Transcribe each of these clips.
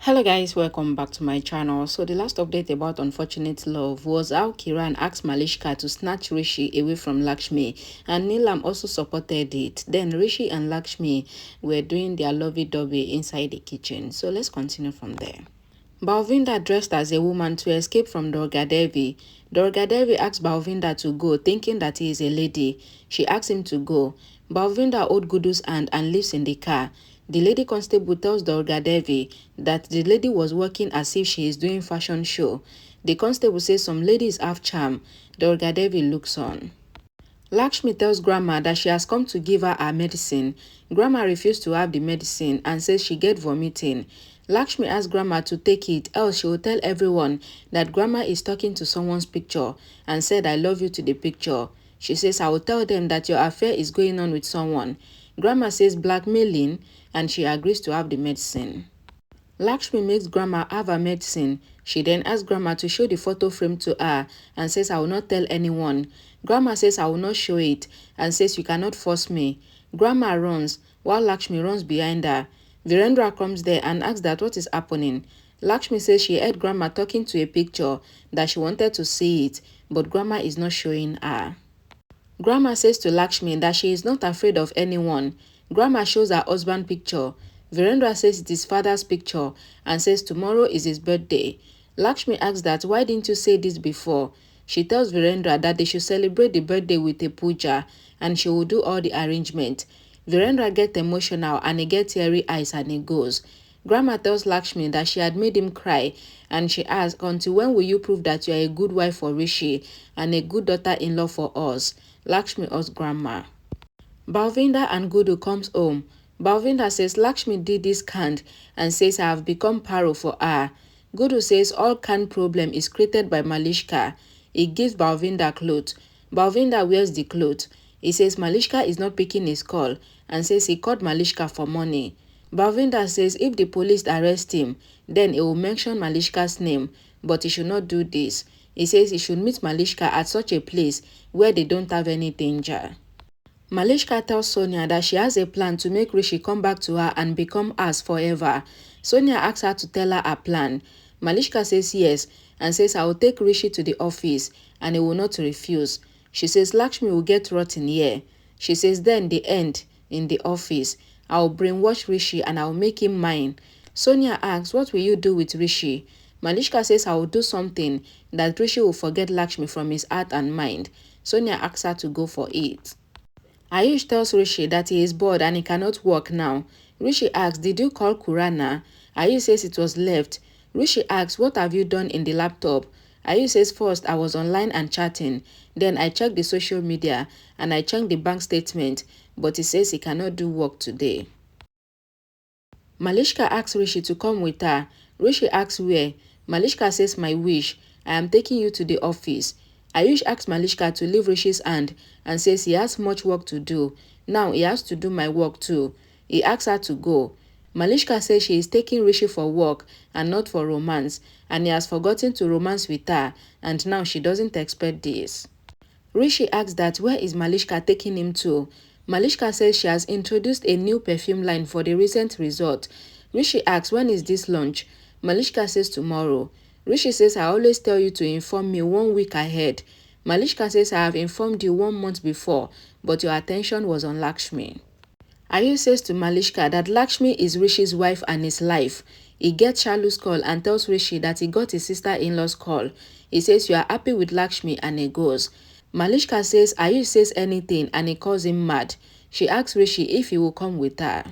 Hello guys, welcome back to my channel. So the last update about unfortunate love was how Kiran asked Malishka to snatch Rishi away from Lakshmi, and Neelam also supported it. Then Rishi and Lakshmi were doing their lovey-dovey inside the kitchen. So let's continue from there. Balvinda dressed as a woman to escape from Durgadevi. Durgadevi asked Balvinda to go, thinking that he is a lady. She asked him to go. Balvinda owed Gudu's hand and lives in the car. The lady constable tells Durgadevi that the lady was working as if she is doing fashion show. The constable says some ladies have charm. Durgadevi looks on. Lakshmi tells Grandma that she has come to give her medicine. Grandma refused to have the medicine and says she get vomiting. Lakshmi asks Grandma to take it, else she will tell everyone that Grandma is talking to someone's picture and said I love you to the picture. She says I will tell them that your affair is going on with someone. Grandma says blackmailing, and she agrees to have the medicine. Lakshmi makes Grandma have her medicine. She then asks Grandma to show the photo frame to her and says I will not tell anyone. Grandma says I will not show it and says you cannot force me. Grandma runs while Lakshmi runs behind her. Virendra comes there and asks that what is happening. Lakshmi says she heard Grandma talking to a picture, that she wanted to see it, but Grandma is not showing her. Grandma says to Lakshmi that she is not afraid of anyone. Grandma shows her husband picture. Virendra says it is father's picture and says tomorrow is his birthday. Lakshmi asks that why didn't you say this before? She tells Virendra that they should celebrate the birthday with a puja and she will do all the arrangement. Virendra gets emotional and he gets teary eyes and he goes. Grandma tells Lakshmi that she had made him cry and she asks, until when will you prove that you are a good wife for Rishi and a good daughter-in-law for us? Lakshmi asks Grandma. Balvinda and Gudu comes home. Balvinda says Lakshmi did this canned and says I have become paro for her. Gudu says all canned problem is created by Malishka. He gives Balvinda clothes. Balvinda wears the clothes. He says Malishka is not picking his call and says he called Malishka for money. Balvinda says if the police arrest him, then he will mention Malishka's name, but he should not do this. He says he should meet Malishka at such a place where they don't have any danger. Malishka tells Sonia that she has a plan to make Rishi come back to her and become hers forever. Sonia asks her to tell her plan. Malishka says yes and says I will take Rishi to the office and he will not refuse. She says Lakshmi will get rotten here. She says then the end in the office. I will brainwash Rishi and I will make him mine. Sonia asks what will you do with Rishi? Malishka says I will do something that Rishi will forget Lakshmi from his heart and mind. Sonia asks her to go for it. Ayush tells Rishi that he is bored and he cannot work now. Rishi asks, did you call Kurana? Ayush says it was left. Rishi asks, what have you done in the laptop? Ayush says first I was online and chatting. Then I checked the social media and I checked the bank statement, but he says he cannot do work today. Malishka asks Rishi to come with her. Rishi asks where. Malishka says my wish. I am taking you to the office. Ayush asks Malishka to leave Rishi's hand and says he has much work to do. Now he has to do my work too. He asks her to go. Malishka says she is taking Rishi for work and not for romance, and he has forgotten to romance with her, and now she doesn't expect this. Rishi asks that where is Malishka taking him to? Malishka says she has introduced a new perfume line for the recent resort. Rishi asks when is this launch? Malishka says tomorrow. Rishi says I always tell you to inform me 1 week ahead. Malishka says I have informed you 1 month before, but your attention was on Lakshmi. Ayush says to Malishka that Lakshmi is Rishi's wife and his life. He gets Shalu's call and tells Rishi that he got his sister-in-law's call. He says you are happy with Lakshmi and he goes. Malishka says Ayush says anything and he calls him mad. She asks Rishi if he will come with her.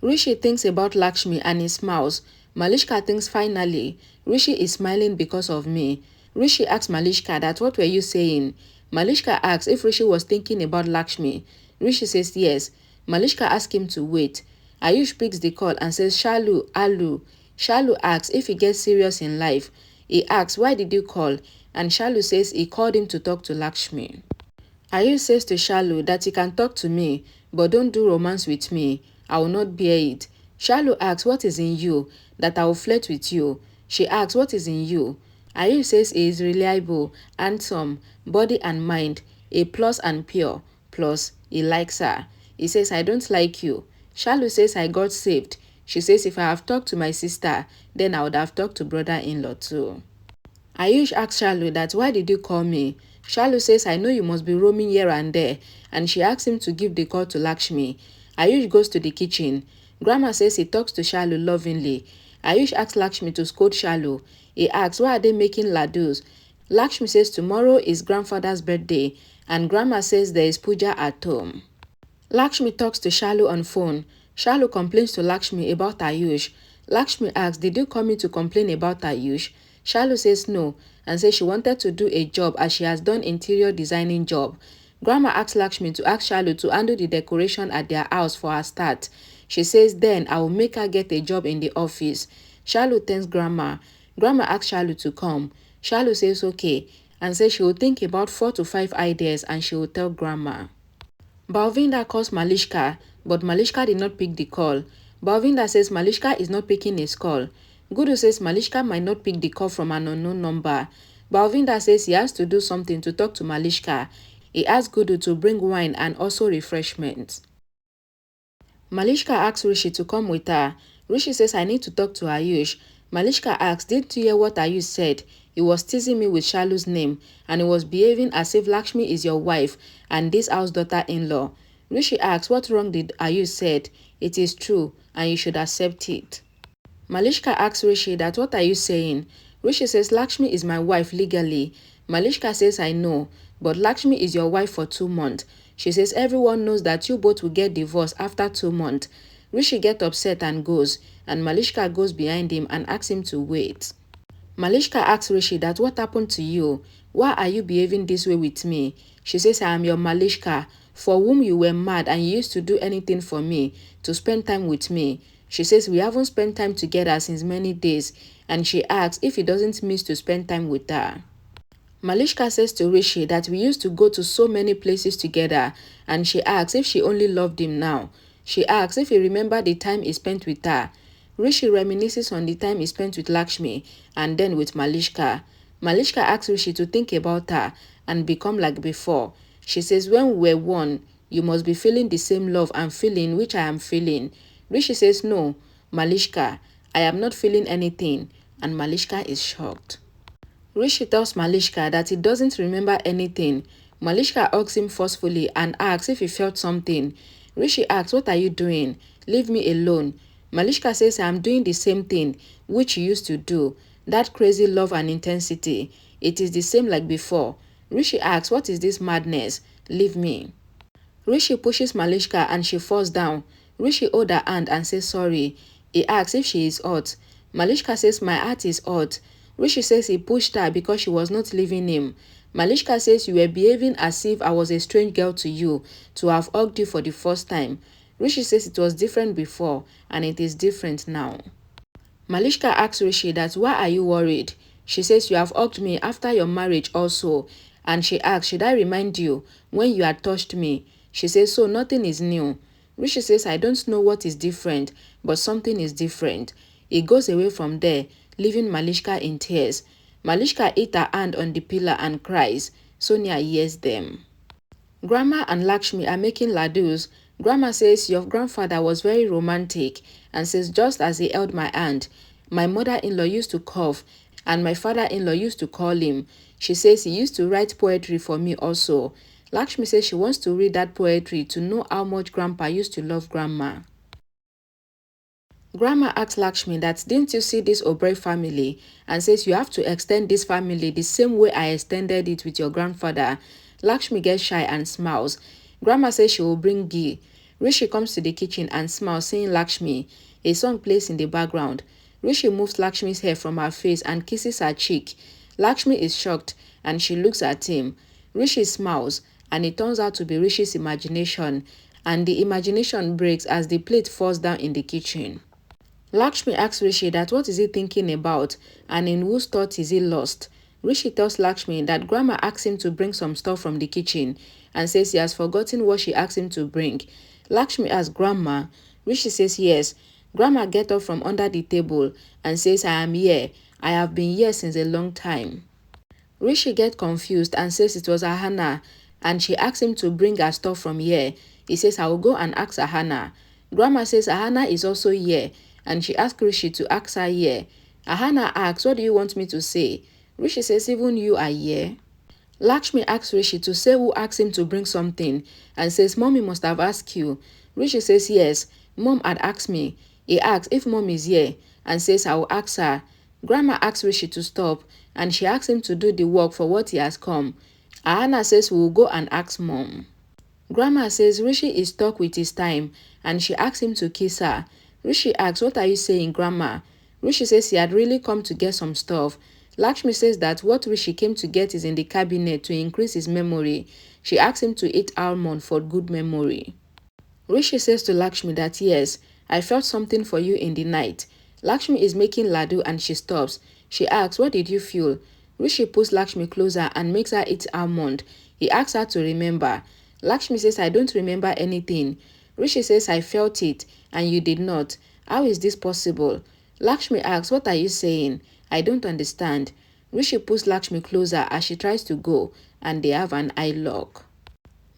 Rishi thinks about Lakshmi and he smiles. Malishka thinks finally, Rishi is smiling because of me. Rishi asks Malishka that what were you saying? Malishka asks if Rishi was thinking about Lakshmi. Rishi says yes. Malishka asks him to wait. Ayush picks the call and says Shalu, Alu. Shalu asks if he gets serious in life. He asks why did you call? And Shalu says he called him to talk to Lakshmi. Ayush says to Shalu that he can talk to me, but don't do romance with me. I will not bear it. Shalu asks what is in you, that I will flirt with you. She asks what is in you. Ayush says he is reliable, handsome, body and mind, a plus and pure, plus he likes her. He says I don't like you. Shalu says I got saved. She says if I have talked to my sister, then I would have talked to brother-in-law too. Ayush asks Shalu that why did you call me? Shalu says I know you must be roaming here and there, and she asks him to give the call to Lakshmi. Ayush goes to the kitchen. Grandma says he talks to Shalu lovingly. Ayush asks Lakshmi to scold Shalu. He asks why are they making ladus? Lakshmi says tomorrow is grandfather's birthday, and Grandma says there is puja at home. Lakshmi talks to Shalu on phone. Shalu complains to Lakshmi about Ayush. Lakshmi asks, did you come in to complain about Ayush? Shalu says no and says she wanted to do a job as she has done interior designing job. Grandma asks Lakshmi to ask Shalu to handle the decoration at their house for her start. She says then I will make her get a job in the office. Shalu thanks Grandma. Grandma asks Shalu to come. Shalu says okay and says she will think about 4 to 5 ideas and she will tell Grandma. Balvinda calls Malishka, but Malishka did not pick the call. Balvinda says Malishka is not picking his call. Gudu says Malishka might not pick the call from an unknown number. Balvinda says he has to do something to talk to Malishka. He asks Gudu to bring wine and also refreshments. Malishka asks Rishi to come with her. Rishi says I need to talk to Ayush. Malishka asks, didn't you hear what Ayush said? He was teasing me with Shalu's name and he was behaving as if Lakshmi is your wife and this house daughter-in-law. Rishi asks, what wrong did Ayush said? It is true and you should accept it. Malishka asks Rishi that what are you saying? Rishi says Lakshmi is my wife legally. Malishka says I know, but Lakshmi is your wife for 2 months. She says everyone knows that you both will get divorced after 2 months. Rishi gets upset and goes, and Malishka goes behind him and asks him to wait. Malishka asks Rishi that what happened to you? Why are you behaving this way with me? She says I am your Malishka, for whom you were mad and you used to do anything for me, to spend time with me. She says we haven't spent time together since many days, and she asks if he doesn't miss to spend time with her. Malishka says to Rishi that we used to go to so many places together, and she asks if she only loved him now. She asks if he remembered the time he spent with her. Rishi reminisces on the time he spent with Lakshmi and then with Malishka. Malishka asks Rishi to think about her and become like before. She says when we were one, you must be feeling the same love and feeling which I am feeling. Rishi says no, Malishka, I am not feeling anything, and Malishka is shocked. Rishi tells Malishka that he doesn't remember anything. Malishka hugs him forcefully and asks if he felt something. Rishi asks, what are you doing? Leave me alone. Malishka says, I am doing the same thing, which you used to do. That crazy love and intensity. It is the same like before. Rishi asks, what is this madness? Leave me. Rishi pushes Malishka and she falls down. Rishi holds her hand and says sorry. He asks if she is hot. Malishka says my heart is hot. Rishi says he pushed her because she was not leaving him. Malishka says you were behaving as if I was a strange girl to you, to have hugged you for the first time. Rishi says it was different before and it is different now. Malishka asks Rishi that why are you worried? She says you have hugged me after your marriage also. And she asks, should I remind you when you had touched me? She says so nothing is new. Rishi says I don't know what is different, but something is different. He goes away from there, leaving Malishka in tears. Malishka hits her hand on the pillar and cries. Sonia hears them. Grandma and Lakshmi are making ladus. Grandma says your grandfather was very romantic and says just as he held my hand, my mother-in-law used to cough and my father-in-law used to call him. She says he used to write poetry for me also. Lakshmi says she wants to read that poetry to know how much Grandpa used to love Grandma. Grandma asks Lakshmi that didn't you see this Oberoi family and says you have to extend this family the same way I extended it with your grandfather. Lakshmi gets shy and smiles. Grandma says she will bring ghee. Rishi comes to the kitchen and smiles seeing Lakshmi. A song plays in the background. Rishi moves Lakshmi's hair from her face and kisses her cheek. Lakshmi is shocked and she looks at him. Rishi smiles and it turns out to be Rishi's imagination, and the imagination breaks as the plate falls down in the kitchen. Lakshmi asks Rishi that what is he thinking about and in whose thoughts is he lost. Rishi tells Lakshmi that Grandma asks him to bring some stuff from the kitchen and says he has forgotten what she asked him to bring. Lakshmi asks Grandma. Rishi says yes. Grandma gets up from under the table and says I am here. I have been here since a long time. Rishi gets confused and says it was Ahana and she asks him to bring her stuff from here. He says I will go and ask Ahana. Grandma says Ahana is also here and she asked Rishi to ask her here. Ahana asks, what do you want me to say? Rishi says, even you are here. Lakshmi asks Rishi to say who asked him to bring something and says, Mommy must have asked you. Rishi says, yes, Mom had asked me. He asks if Mom is here and says, I will ask her. Grandma asks Rishi to stop and she asks him to do the work for what he has come. Ahana says we will go and ask Mom. Grandma says Rishi is stuck with his time and she asks him to kiss her. Rishi asks, what are you saying, Grandma? Rishi says he had really come to get some stuff. Lakshmi says that what Rishi came to get is in the cabinet to increase his memory. She asks him to eat almond for good memory. Rishi says to Lakshmi that yes, I felt something for you in the night. Lakshmi is making laddu and she stops. She asks, what did you feel? Rishi pulls Lakshmi closer and makes her eat almond. He asks her to remember. Lakshmi says, I don't remember anything. Rishi says, I felt it and you did not. How is this possible? Lakshmi asks, what are you saying? I don't understand. Rishi pulls Lakshmi closer as she tries to go and they have an eye lock.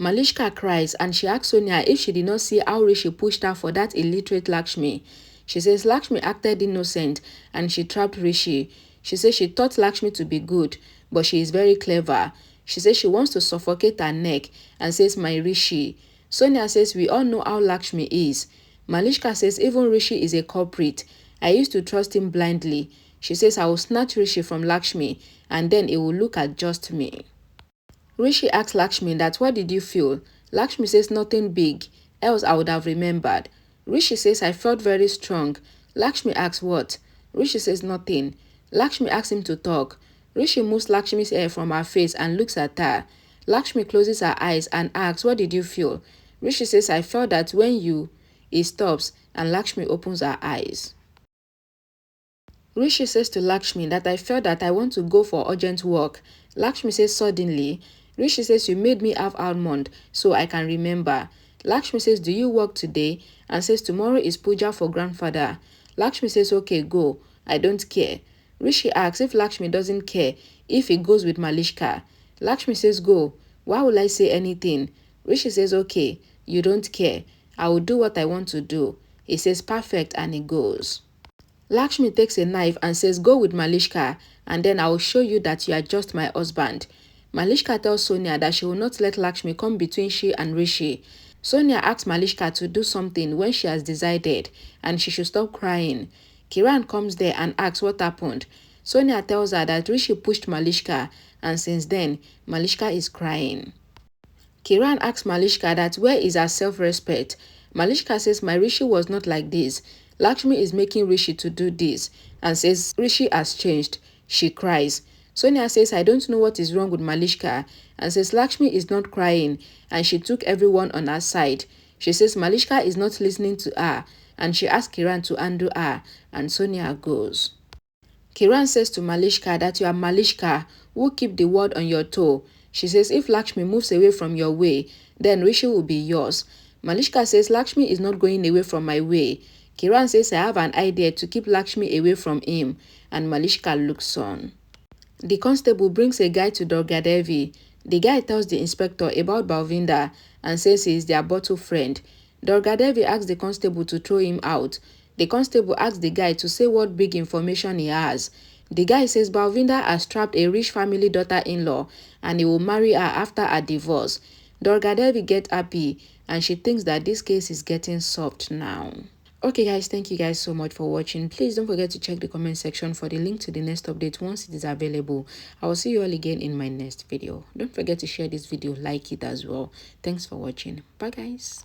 Malishka cries and she asks Sonia if she did not see how Rishi pushed her for that illiterate Lakshmi. She says Lakshmi acted innocent and she trapped Rishi. She says she taught Lakshmi to be good, but she is very clever. She says she wants to suffocate her neck and says, my Rishi. Sonia says we all know how Lakshmi is. Malishka says even Rishi is a culprit. I used to trust him blindly. She says I will snatch Rishi from Lakshmi and then he will look at just me. Rishi asks Lakshmi that what did you feel? Lakshmi says nothing big, else I would have remembered. Rishi says I felt very strong. Lakshmi asks what? Rishi says nothing. Lakshmi asks him to talk. Rishi moves Lakshmi's hair from her face and looks at her. Lakshmi closes her eyes and asks, what did you feel? Rishi says I felt that when you... He stops and Lakshmi opens her eyes. Rishi says to Lakshmi that I felt that I want to go for urgent work. Lakshmi says suddenly. Rishi says you made me have almond so I can remember. Lakshmi says do you work today? And says tomorrow is puja for grandfather. Lakshmi says okay, go. I don't care. Rishi asks if Lakshmi doesn't care if he goes with Malishka. Lakshmi says go. Why will I say anything? Rishi says okay, you don't care. I will do what I want to do. He says perfect and he goes. Lakshmi takes a knife and says go with Malishka and then I will show you that you are just my husband. Malishka tells Sonia that she will not let Lakshmi come between she and Rishi. Sonia asks Malishka to do something when she has decided and she should stop crying. Kiran comes there and asks what happened. Sonia tells her that Rishi pushed Malishka and since then Malishka is crying. Kiran asks Malishka that where is her self-respect? Malishka says my Rishi was not like this. Lakshmi is making Rishi to do this and says Rishi has changed. She cries. Sonia says I don't know what is wrong with Malishka and says Lakshmi is not crying and she took everyone on her side. She says Malishka is not listening to her and she asks Kiran to undo her and Sonia goes. Kiran says to Malishka that you are Malishka who keep the word on your toe. She says if Lakshmi moves away from your way, then Rishi will be yours. Malishka says Lakshmi is not going away from my way. Kiran says I have an idea to keep Lakshmi away from him and Malishka looks on. The constable brings a guy to Durga Devi. The guy tells the inspector about Balvinda and says he is their bottle friend. Durga Devi asks the constable to throw him out. The constable asks the guy to say what big information he has. The guy says Balvinda has trapped a rich family daughter-in-law and he will marry her after a divorce. Durga Devi gets happy and she thinks that this case is getting solved now. Okay guys, thank you guys so much for watching. Please don't forget to check the comment section for the link to the next update once it is available. I will see you all again in my next video. Don't forget to share this video, like it as well. Thanks for watching. Bye guys.